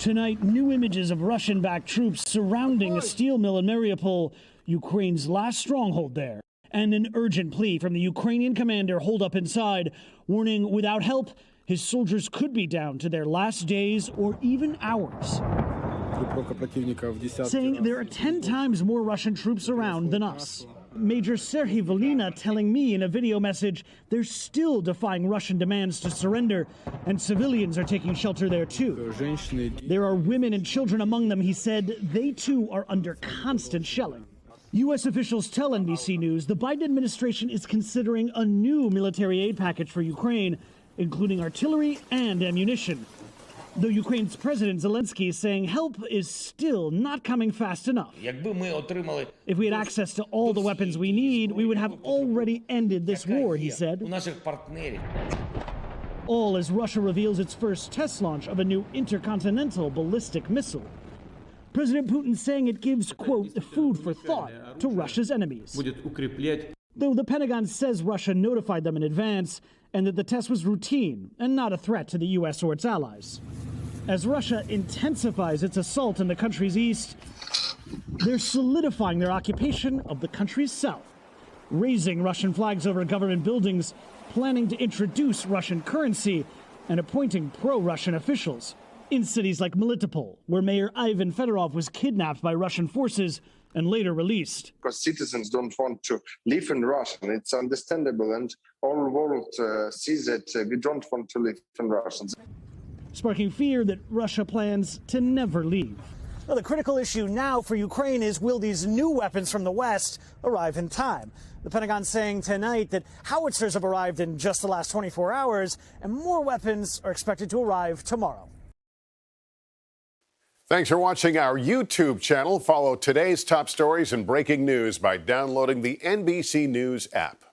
Tonight, new images of Russian-backed troops surrounding a steel mill in Mariupol, Ukraine's last stronghold there. And an urgent plea from the Ukrainian commander holed up inside, warning without help, his soldiers could be down to their last days or even hours. Saying there are 10 times more Russian troops around than us. Major Serhiy Volyna telling me in a video message they're still defying Russian demands to surrender, and civilians are taking shelter there too. There are women and children among them, he said. They too are under constant shelling. U.S. officials tell NBC News the Biden administration is considering a new military aid package for Ukraine, including artillery and ammunition. Though Ukraine's President Zelensky is saying help is still not coming fast enough. If we had access to all the weapons we need, we would have already ended this war, he said. All as Russia reveals its first test launch of a new intercontinental ballistic missile. President Putin saying it gives, quote, food for thought to Russia's enemies. Though the Pentagon says Russia notified them in advance and that the test was routine and not a threat to the U.S. or its allies. As Russia intensifies its assault in the country's east, they're solidifying their occupation of the country's south, raising Russian flags over government buildings, planning to introduce Russian currency, and appointing pro-Russian officials in cities like Mariupol, where Mayor Ivan Fedorov was kidnapped by Russian forces and later released. Because citizens don't want to live in Russia, and it's understandable, and all the world sees that we don't want to live in Russia. Sparking fear that Russia plans to never leave. Well, the critical issue now for Ukraine is, will these new weapons from the West arrive in time? The Pentagon saying tonight that howitzers have arrived in just the last 24 hours, and more weapons are expected to arrive tomorrow. Thanks for watching our YouTube channel. Follow today's top stories and breaking news by downloading the NBC News app.